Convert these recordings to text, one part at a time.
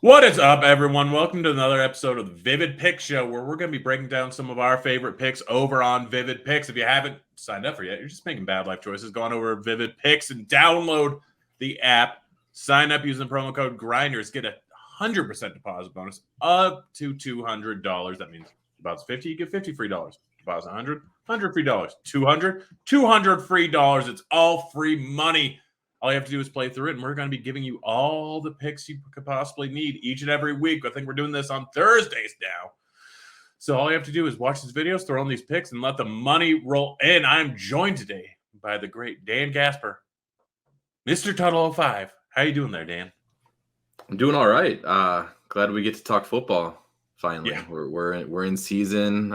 What is up, everyone? Welcome to another episode of the Vivid Pick Show, where we're going to be breaking down some of our favorite picks over on Vivid Picks. If you haven't signed up for yet, you're just making bad life choices. Go on over to Vivid Picks and download the app. Sign up using the promo code Grinders. Get a 100% deposit bonus up to $200. That means about 50. You get $50 free dollars. Deposit 100 free dollars. 200 free dollars. It's all free money. All you have to do is play through it, and we're going to be giving you all the picks you could possibly need each and every week. I think we're doing this on Thursdays now. So all you have to do is watch these videos, throw in these picks, and let the money roll in. I'm joined today by the great Dan Gaspar, Mr. Tuttle 05. How you doing there, Dan? I'm doing all right. Glad we get to talk football finally. Yeah. We're in season.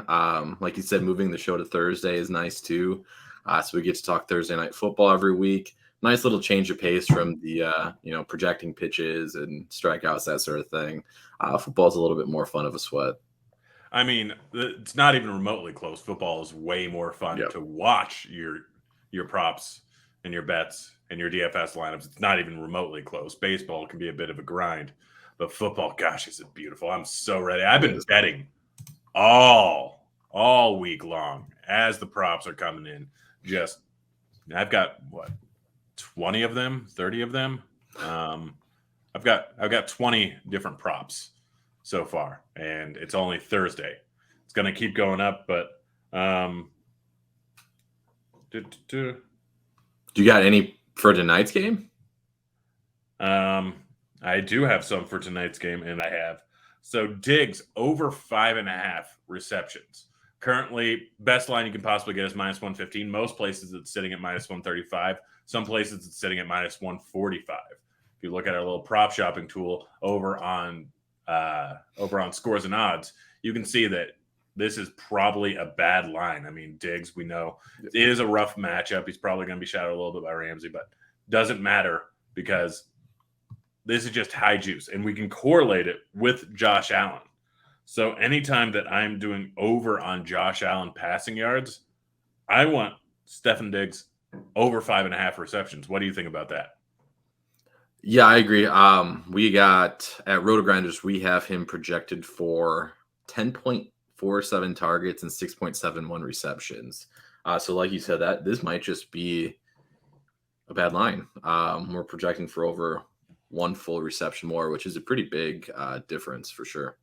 Like you said, moving the show to Thursday is nice too. So we get to talk Thursday night football every week. Nice little change of pace from the projecting pitches and strikeouts, that sort of thing. Football's a little bit more fun of a sweat. I mean, it's not even remotely close. Football is way more fun to watch your props and your bets and your DFS lineups. It's not even remotely close. Baseball can be a bit of a grind, but football, gosh, is it beautiful. I'm so ready. I've been betting all week long as the props are coming in. I've got 20 of them, 30 of them. I've got 20 different props so far, and it's only Thursday. It's going to keep going up, but do you got any for tonight's game? I do have some for tonight's game, and I have. So Diggs over 5.5 receptions. Currently, best line you can possibly get is -115. Most places it's sitting at -135. Some places it's sitting at -145. If you look at our little prop shopping tool over on Scores and Odds, you can see that this is probably a bad line. I mean, Diggs, we know it is a rough matchup. He's probably going to be shadowed a little bit by Ramsey, but doesn't matter because this is just high juice, and we can correlate it with Josh Allen. So anytime that I'm doing over on Josh Allen passing yards, I want Stefon Diggs over 5.5 receptions. What do you think about that? Yeah, I agree. We got at RotoGrinders, we have him projected for 10.47 targets and 6.71 receptions. So like you said, that this might just be a bad line. We're projecting for over one full reception more, which is a pretty big difference for sure.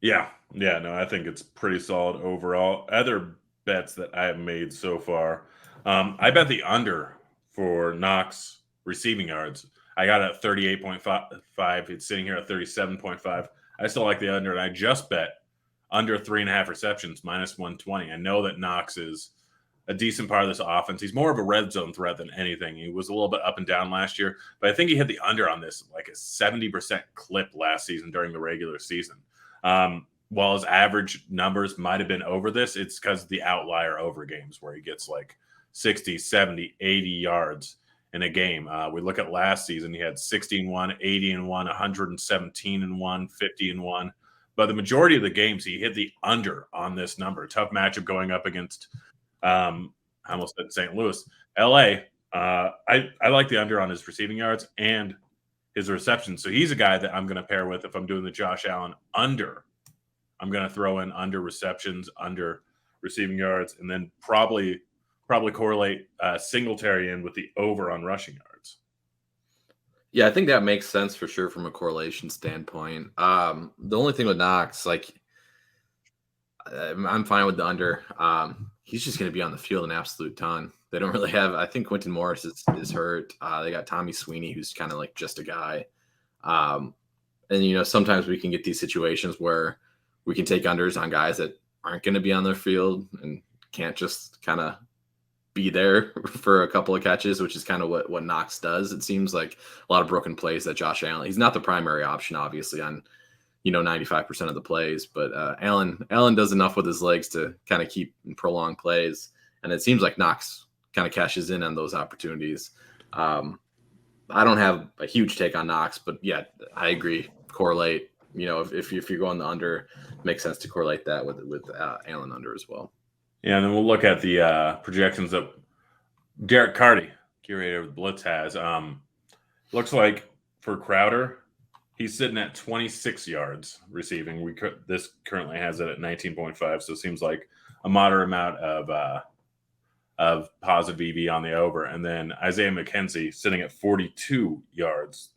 Yeah, no, I think it's pretty solid overall. Other bets that I have made so far, I bet the under for Knox receiving yards. I got it at 38.5. It's sitting here at 37.5. I still like the under, and I just bet under 3.5 receptions, -120. I know that Knox is a decent part of this offense. He's more of a red zone threat than anything. He was a little bit up and down last year, but I think he hit the under on this like a 70% clip last season during the regular season. While his average numbers might have been over this, it's because of the outlier over games where he gets like 60, 70, 80 yards in a game. We look at last season, he had 60-1, 80-1, 117-1, 50-1. But the majority of the games, he hit the under on this number. Tough matchup going up against, I almost said St. Louis. LA, I like the under on his receiving yards and his reception. So he's a guy that I'm going to pair with if I'm doing the Josh Allen under. I'm going to throw in under receptions, under receiving yards, and then probably correlate Singletary in with the over on rushing yards. Yeah, I think that makes sense for sure from a correlation standpoint. The only thing with Knox, like, I'm fine with the under. He's just going to be on the field an absolute ton. They don't really have – I think Quentin Morris is hurt. They got Tommy Sweeney, who's kind of like just a guy. And, sometimes we can get these situations where we can take unders on guys that aren't going to be on their field and can't just kind of be there for a couple of catches, which is kind of what Knox does. It seems like a lot of broken plays that Josh Allen – he's not the primary option, obviously, on 95% of the plays, but Allen does enough with his legs to kind of keep and prolong plays, and it seems like Knox kind of cashes in on those opportunities. I don't have a huge take on Knox, but yeah, I agree. Correlate. If you're going the under, it makes sense to correlate that with Allen under as well. Yeah, and then we'll look at the projections that Derek Carty, curator of the Blitz, has. Looks like for Crowder, He's sitting at 26 yards receiving. This currently has it at 19.5, so it seems like a moderate amount of positive EV on the over. And then Isaiah McKenzie sitting at 42 yards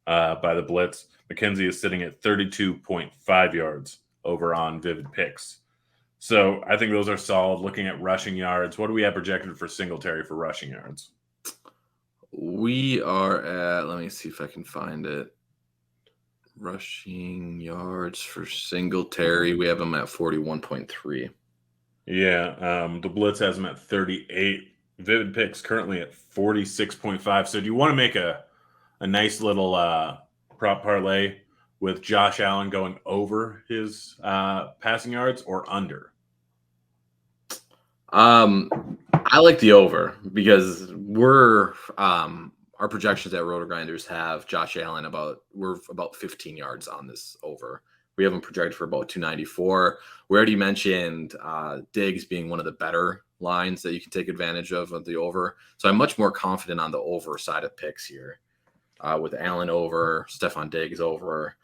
by the blitz. McKenzie is sitting at 32.5 yards over on Vivid Picks. So I think those are solid. Looking at rushing yards, what do we have projected for Singletary for rushing yards? We are at, let me see if I can find it. Rushing yards for Singletary, we have him at 41.3. Yeah, the blitz has him at 38. Vivid Picks currently at 46.5. So do you want to make a nice little prop parlay with Josh Allen going over his passing yards or under? I like the over because we're our projections at RotoGrinders have Josh Allen we're about 15 yards on this over. We have him projected for about 294. We already mentioned Diggs being one of the better lines that you can take advantage of the over. So I'm much more confident on the over side of picks here with Allen over, Stephon Diggs over,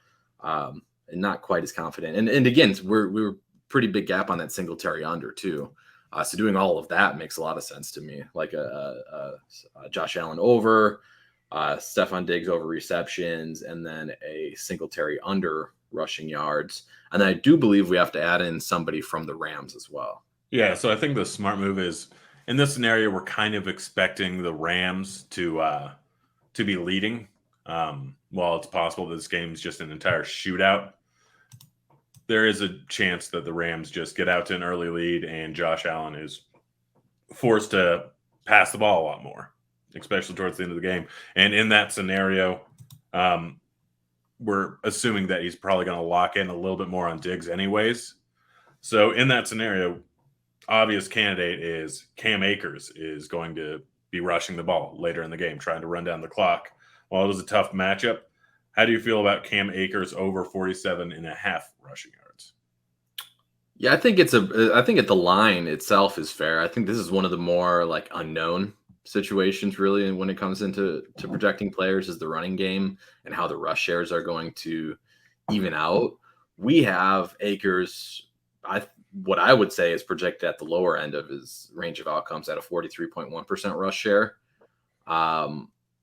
and not quite as confident. And again, we were pretty big gap on that Singletary under too. So doing all of that makes a lot of sense to me. Like a Josh Allen over, Stephon Diggs over receptions, and then a Singletary under rushing yards. And then I do believe we have to add in somebody from the Rams as well. Yeah, so I think the smart move is in this scenario we're kind of expecting the Rams to be leading. While it's possible that this game is just an entire shootout, there is a chance that the Rams just get out to an early lead and Josh Allen is forced to pass the ball a lot more, especially towards the end of the game. And in that scenario, we're assuming that he's probably going to lock in a little bit more on Diggs anyways. So in that scenario, obvious candidate is Cam Akers is going to be rushing the ball later in the game, trying to run down the clock. While it is a tough matchup, how do you feel about Cam Akers over 47.5 rushing yards? Yeah, I think I think at the line itself is fair. I think this is one of the more like unknown situations really, and when it comes into projecting players is the running game and how the rush shares are going to even out. We have Akers, what I would say is projected at the lower end of his range of outcomes at a 43.1% rush share.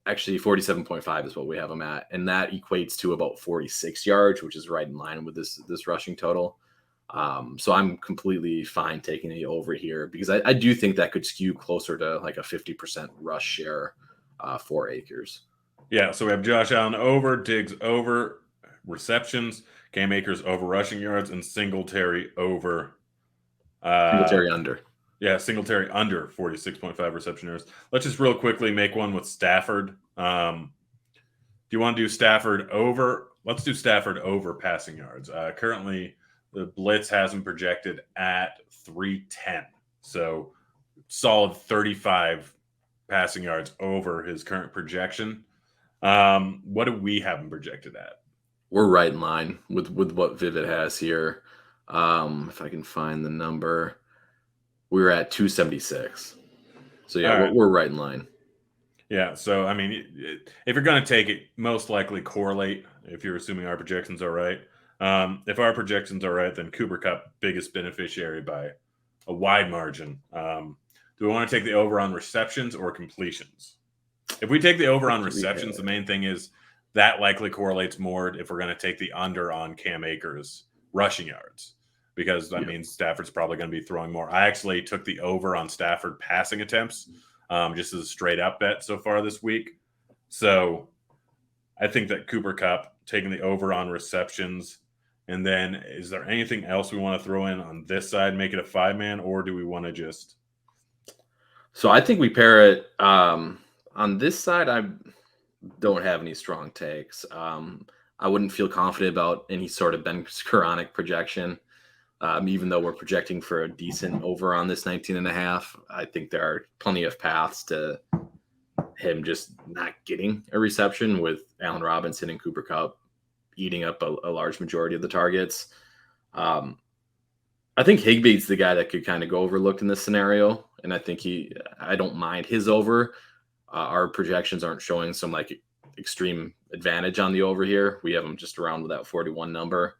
Actually 47.5 is what we have him at. And that equates to about 46 yards, which is right in line with this rushing total. So I'm completely fine taking the over here because I do think that could skew closer to like a 50% rush share for Akers. Yeah, so we have Josh Allen over, Diggs over receptions, Cam Akers over rushing yards, and Singletary over. Singletary under. Yeah, Singletary under 46.5 reception yards. Let's just real quickly make one with Stafford. Do you want to do Stafford over? Let's do Stafford over passing yards. Currently, the blitz has him projected at 310. So solid 35 passing yards over his current projection. What do we have him projected at? We're right in line with what Vivid has here. If I can find the number. We were at 276. So, yeah, right. we're right in line. Yeah, so, I mean, if you're going to take it, most likely correlate if you're assuming our projections are right. If our projections are right, then Cooper Kupp, biggest beneficiary by a wide margin. Do we want to take the over on receptions or completions? If we take the over on receptions, the main thing is that likely correlates more if we're going to take the under on Cam Akers rushing yards. Because that means Stafford's probably going to be throwing more. I actually took the over on Stafford passing attempts just as a straight up bet so far this week. So I think that Cooper Kupp taking the over on receptions. And then is there anything else we want to throw in on this side, make it a 5-man, or do we want to just? So I think we pair it on this side. I don't have any strong takes. I wouldn't feel confident about any sort of Ben Skoranek projection. Even though we're projecting for a decent over on this 19.5, I think there are plenty of paths to him just not getting a reception with Allen Robinson and Cooper Kupp eating up a large majority of the targets. I think Higbee's the guy that could kind of go overlooked in this scenario. And I think I don't mind his over. Our projections aren't showing some like extreme advantage on the over here. We have them just around that 41 number.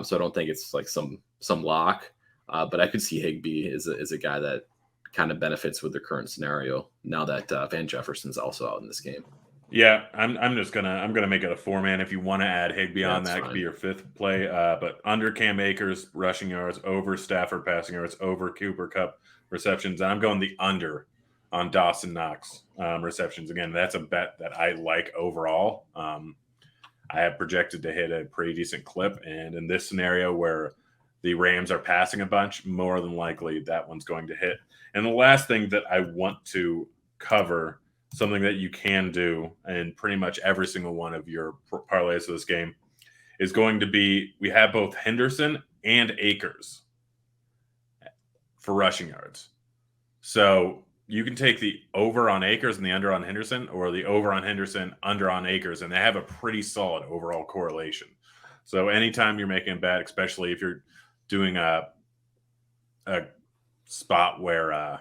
So I don't think it's like some lock. But I could see Higbee is a guy that kind of benefits with the current scenario now that Van Jefferson's also out in this game. Yeah, I'm gonna make it a 4-man. If you want to add Higbee on, that could be your 5th play. But under Cam Akers rushing yards, over Stafford passing yards, over Cooper Kupp receptions, and I'm going the under on Dawson Knox receptions. Again, that's a bet that I like overall. I have projected to hit a pretty decent clip, and in this scenario where the Rams are passing a bunch, more than likely that one's going to hit. And the last thing that I want to cover, something that you can do in pretty much every single one of your parlays of this game, is going to be, we have both Henderson and Akers for rushing yards. So you can take the over on Akers and the under on Henderson, or the over on Henderson, under on Akers, and they have a pretty solid overall correlation. So anytime you're making a bet, especially if you're doing a spot where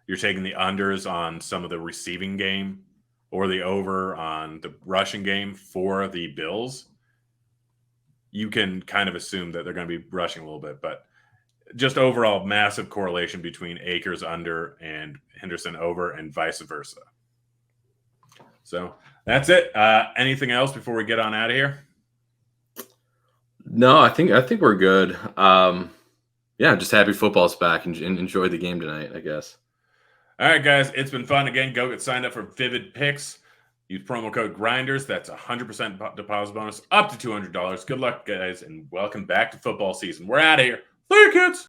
you're taking the unders on some of the receiving game or the over on the rushing game for the Bills, you can kind of assume that they're going to be rushing a little bit. But just overall, massive correlation between Akers under and Henderson over, and vice versa. So that's it. Anything else before we get on out of here? No, I think we're good. Yeah, just happy football's back and enjoy the game tonight, I guess. All right, guys, it's been fun. Again, go get signed up for Vivid Picks. Use promo code Grinders. That's 100% deposit bonus up to $200. Good luck, guys, and welcome back to football season. We're out of here. See you, kids.